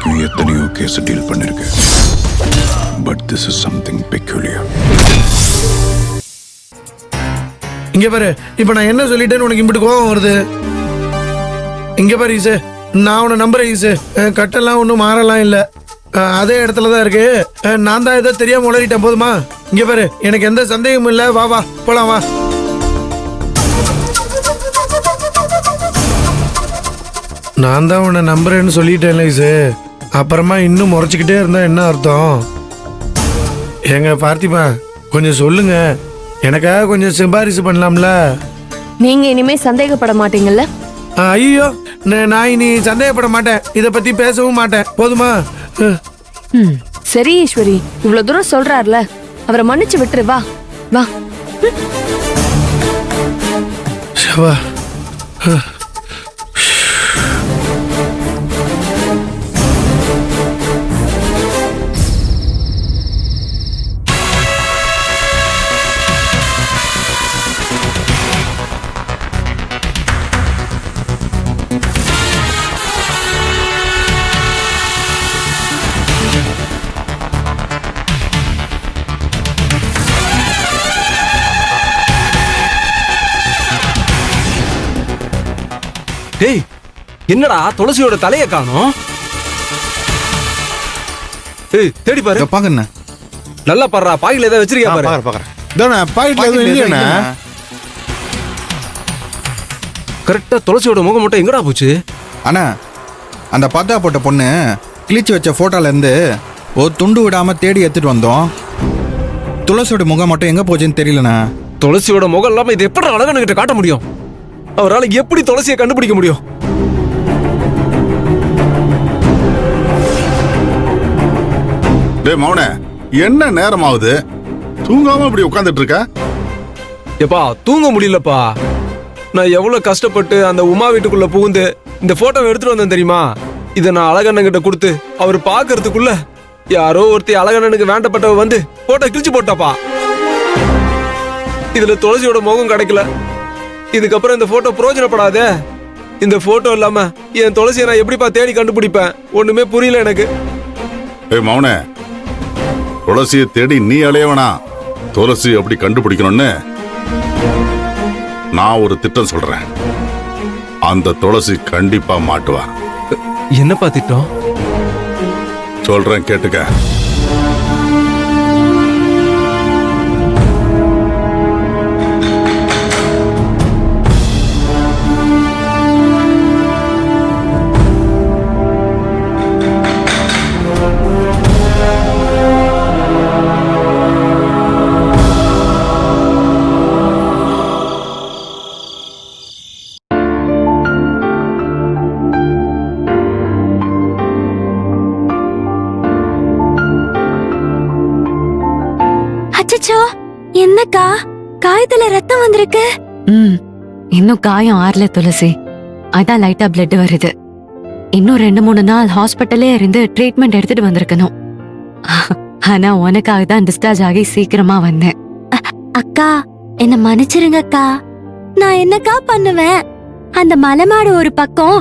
வரைக்கும் எத்தனையோ case deal பண்ணிருக்கேன். But this is something peculiar. இங்க பாரு, இப்ப நான் என்ன சொல்லிட்டேன்னு உனக்கு இம்பிட்டு கோவம் வருது? இங்க பாரு ஈசு, நான் உன்னை நம்புறேன் ஈசு. கட்டெல்லாம் ஒன்றும் மாறலாம் இல்லை, அதே இடத்துல தான் இருக்கு. நான் தான் ஏதோ தெரியாம உளறிட்டேன். போதுமா? இங்க பாரு, எனக்கு எந்த சந்தேகமும் இல்லை. வா வா போலாம் வா. நான் தான் உன்னை நம்புறேன்னு சொல்லிட்டேன் ஈசு. அப்புறமா இன்னும் முறைச்சிக்கிட்டே இருந்தா என்ன அர்த்தம்? எங்க பார்த்திபா, கொஞ்சம் சொல்லுங்க, எனக்காக கொஞ்சம் சிபாரிசு பண்ணலாம்ல? நீங்க இனிமே சந்தேகப்பட மாட்டீங்கல்ல? ஐயோ, நான் இனி சந்தேகப்பட மாட்டேன், இத பத்தி பேசவும் மாட்டேன். போதுமா? சரி ஈஸ்வரி, இவ்வளவு தூரம் சொல்றாருல, அவரை மன்னிச்சு விட்டுரு. வா வா. சிவா, டேய், என்னடா துளசியோட தலைய காணோம்? ஏய், தேடி பாரு. பாக்கண்ண, நல்லா பாருடா, பாக்கெட்ல ஏதாவது வச்சிருக்கியா பாரு. பாக்குறேன். தானே பாக்கெட்ல எதுவும் இல்லையாண்ணா? கரெக்டா துளசியோட முகம் மட்டும் எங்கடா போச்சு? அண்ணா, அந்த பத்தா போட்ட பொண்ணு கிழிச்சு வச்ச போட்டோல இருந்து ஒரு துண்டு விடாம தேடி எடுத்துட்டு வந்தோம். துளசியோட முகம் மட்டும் எங்க போச்சுன்னு தெரியலண்ணா. துளசியோட முகம் இல்லாம இது எப்படி அழகன்கிட்ட காட்ட முடியும்? அவரால் எப்படி துளசியை கண்டுபிடிக்க முடியும்? டேய் மௌனே, என்ன நேரம் ஆகுது? தூங்காம இப்படி உட்கார்ந்துட்டு இருக்க? எப்பா, தூங்க முடியலப்பா. நான் எவ்வளவு கஷ்டப்பட்டு அந்த உமா வீட்டுக்குள்ள புகுந்து இந்த போட்டோவை எடுத்துட்டு வந்தேன் தெரியுமா? இதை நான் அழகண்ணன் கிட்ட கொடுத்து அவர் பாக்குறதுக்குள்ள யாரோ ஒருத்தி அழகண்ணனுக்கு வேண்டப்பட்டவ வந்து போட்டோ கிழிச்சு போட்டாப்பா. இதுல துளசியோட முகம் கிடைக்கல. இதுக்கப்புறம் இந்த போட்டோ பிரயோஜனப்படாதே. இந்த போட்டோ இல்லாம என் துளசியை நான் எப்படிப்பா தேடி கண்டுபிடிப்பேன்? ஒண்ணுமே புரியல எனக்கு. ஏய் மௌனே, துளசியை தேடி நீ அலையவனா? துளசி அப்படி கண்டுபிடிக்கணும்னு நான் ஒரு திட்டம் சொல்றேன். அந்த துளசி கண்டிப்பா மாட்டுவா. என்னப்பா திட்டம்? சொல்றேன், கேட்டுக்க. என்னக்கா, காயத்துல ரத்தம் வந்திருக்கு? இன்னும் காயம் ஆறல துளசி, அதான் லைட்டா பிளட் வருது. இன்னும் 2-3 நாள் ஹாஸ்பிட்டலே இருந்து ட்ரீட்மெண்ட் எடுத்துட்டு வந்திருக்கணும். ஆனா உனக்காக தான் டிஸ்சார்ஜ் ஆகி சீக்கிரமா வந்தேன். அக்கா, என்ன மன்னிச்சிருங்கக்கா. நான் என்னக்கா பண்ணுவேன்? அந்த மலைமாடு ஒரு பக்கம்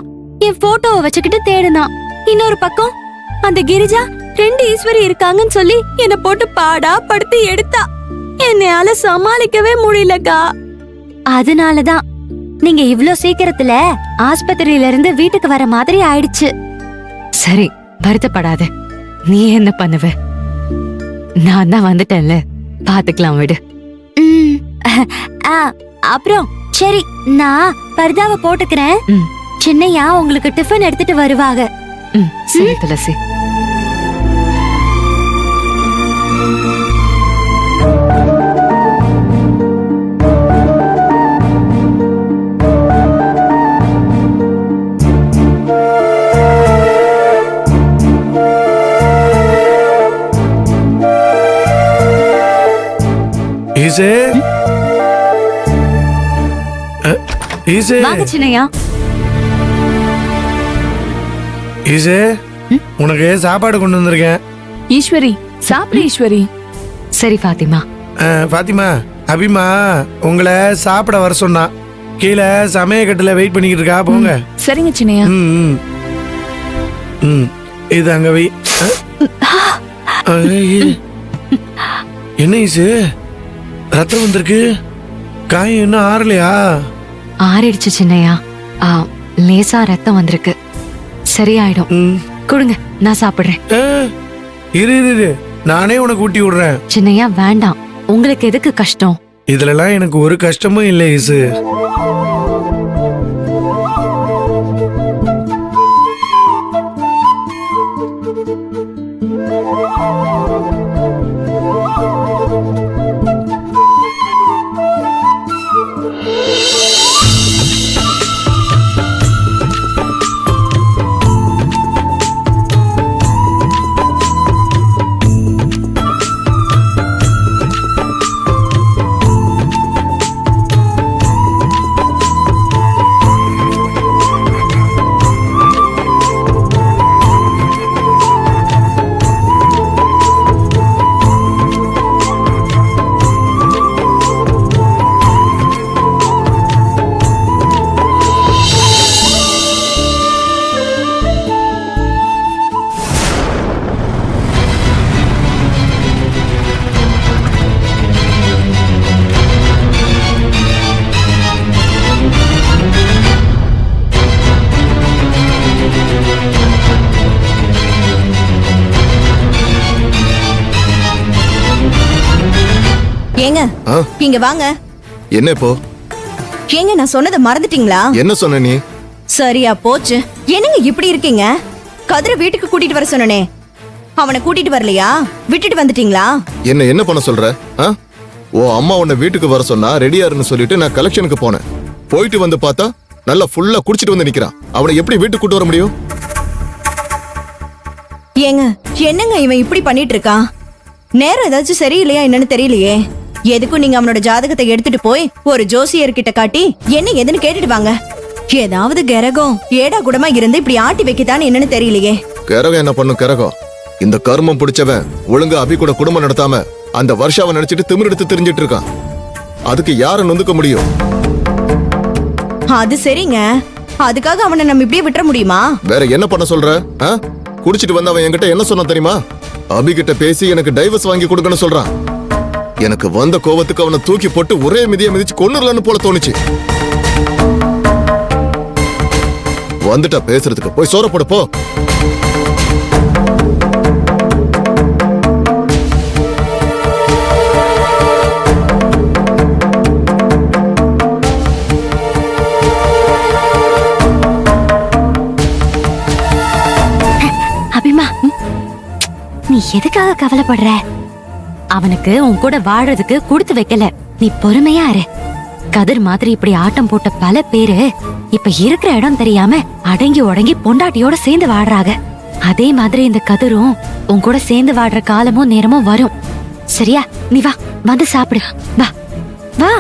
என் போட்டோவை வச்சுக்கிட்டு தேடுனான், இன்னொரு பக்கம் அந்த கிரிஜா 2 ஈஸ்வரி இருக்காங்கன்னு சொல்லி என்ன போட்டு பாடா படுத்து எடுத்தா. என்னையால சமாளிக்கவே முடியலக்கா. அதனாலதான் நீங்க இவ்ளோ சீக்கிரத்துல ஆஸ்பத்திரியில இருந்து வீட்டுக்கு வர மாதிரி ஆயிடுச்சு. சரி, வருத்தப்படாத. நீ என்ன பண்ணுவ? நான் தான் வந்துட்டேன்ல, பாத்துக்கலாம் விடு. அப்புறம் சரி, நான் பர்தாவை போட்டுக்கிறேன். சின்னையா உங்களுக்கு டிஃபன் எடுத்துட்டு வருவாங்க. சரி துளசி. ஈசே, ஈசே, வாங்க சின்னையா. ஈசே, உனக்கு சாப்பாடு கொண்டு வந்திருக்கேன். ஈஸ்வரி, சாப்பிடு ஈஸ்வரி. சரி ஃபாத்திமா. ஃபாத்திமா, அபிமா உங்களை சாப்பிட வர சொன்னா. கீழே சமயக்கட்டுல வெயிட் பண்ணிக்கிட்டு இருக்கா, போங்க. சரிங்க சின்னையா. இது அங்க வை. என்ன ஈசு, ரத்தம் வந்திருக்கு, காயம் இன்னும் ஆறலையா? ஆறிடுச்சு சின்னையா. லேசா ரத்தம் வந்திருக்கு, சரியாயிடும். கொடுங்க, நான் சாப்பிடுறேன். இரு இரு இரு, நானே உனக்கு ஊட்டி விடுறேன். சின்னையா வேண்டாம், உங்களுக்கு எதுக்கு கஷ்டம்? இதுலலாம் எனக்கு ஒரு கஷ்டமும் இல்லை ஈசு. ஏங்க இங்க வாங்க. என்ன இப்போ? ஏங்க நான் சொன்னதை மறந்துட்டீங்களா? என்ன சொன்ன நீ? சரியா போச்சு. என்னங்க இப்படி இருக்கீங்க? கதிர வீட்டுக்கு கூட்டிட்டு வர சொன்னனே, அவனை கூட்டிட்டு வரலையா? விட்டுட்டு வந்துட்டீங்களா? என்ன பண்ண சொல்ற? ஓ அம்மா உன்னை வீட்டுக்கு வர சொன்னா ரெடியா இருன்னு சொல்லிட்டு நான் கலெக்ஷனுக்கு போனேன். போயிட்டு வந்து பார்த்தா நல்லா ஃபுல்லா குடிச்சிட்டு வந்து நிக்கிறான். அவனை எப்படி வீட்டுக்கு கூட்டு வர முடியும்? ஏங்க என்னங்க இவன் இப்படி பண்ணிட்டு இருக்கான்? நேரம் ஏதாச்சும் சரியில்லையா என்னன்னு தெரியலையே. எதுக்கும் நீங்க அவனோட ஜாதகத்தை எடுத்துட்டு போய் ஒரு ஜோசியர்கிட்ட காட்டி என்ன எதுன்னு கேட்டுட்டு வாங்க. ஏதாவது கிரகம் ஏடா கூடமா இருந்து இப்படி ஆட்டி வைக்கத்தான்னு என்னன்னு தெரியலையே. கிரகம் என்ன பண்ணும்? கிரகம் இந்த கர்மம் பிடிச்சவன் ஒழுங்கா அபி கூட குடும்பம் நடத்தாம அந்த வருஷாவை நினைச்சிட்டு திமிரெடுத்து தெரிஞ்சிட்டு இருக்கான். அதுக்கு யார நொந்துக்க முடியும்? அது சரிங்க, அதுக்காக அவனை நம்ம இப்படியே விட்டுற முடியுமா? வேற என்ன பண்ண சொல்ற? குடிச்சிட்டு வந்தவன் என்கிட்ட என்ன சொன்னா தெரியுமா? அபி கிட்ட பேசி எனக்கு டைவர்ஸ் வாங்கி கொடுக்கணும்னு சொல்றான். எனக்கு வந்த கோவத்துக்கு அவனை தூக்கி போட்டு ஒரே மிதிய மிதிச்சு கொன்னுடலான்னு போல தோணுச்சு. வந்துட்டா பேசுறதுக்கு, போய் சோற போடு போ. அபிமா, நீ எதுக்காக கவலைப்படுற? அவனுக்கு உன் கூட வாழறதுக்கு கொடுத்து வைக்கல. நீ பொறுமையா இரு. கதிர் மாதிரி இப்படி ஆட்டம் போட்ட பல பேரு இப்ப இருக்கிற இடம் தெரியாம அடங்கி உடங்கி பொண்டாட்டியோட சேர்ந்து வாடுறாங்க. அதே மாதிரி இந்த கதிரும் உன் கூட சேர்ந்து வாடுற காலமும் நேரமும் வரும். சரியா? நீ வா, வந்து சாப்பிடு. வா வா.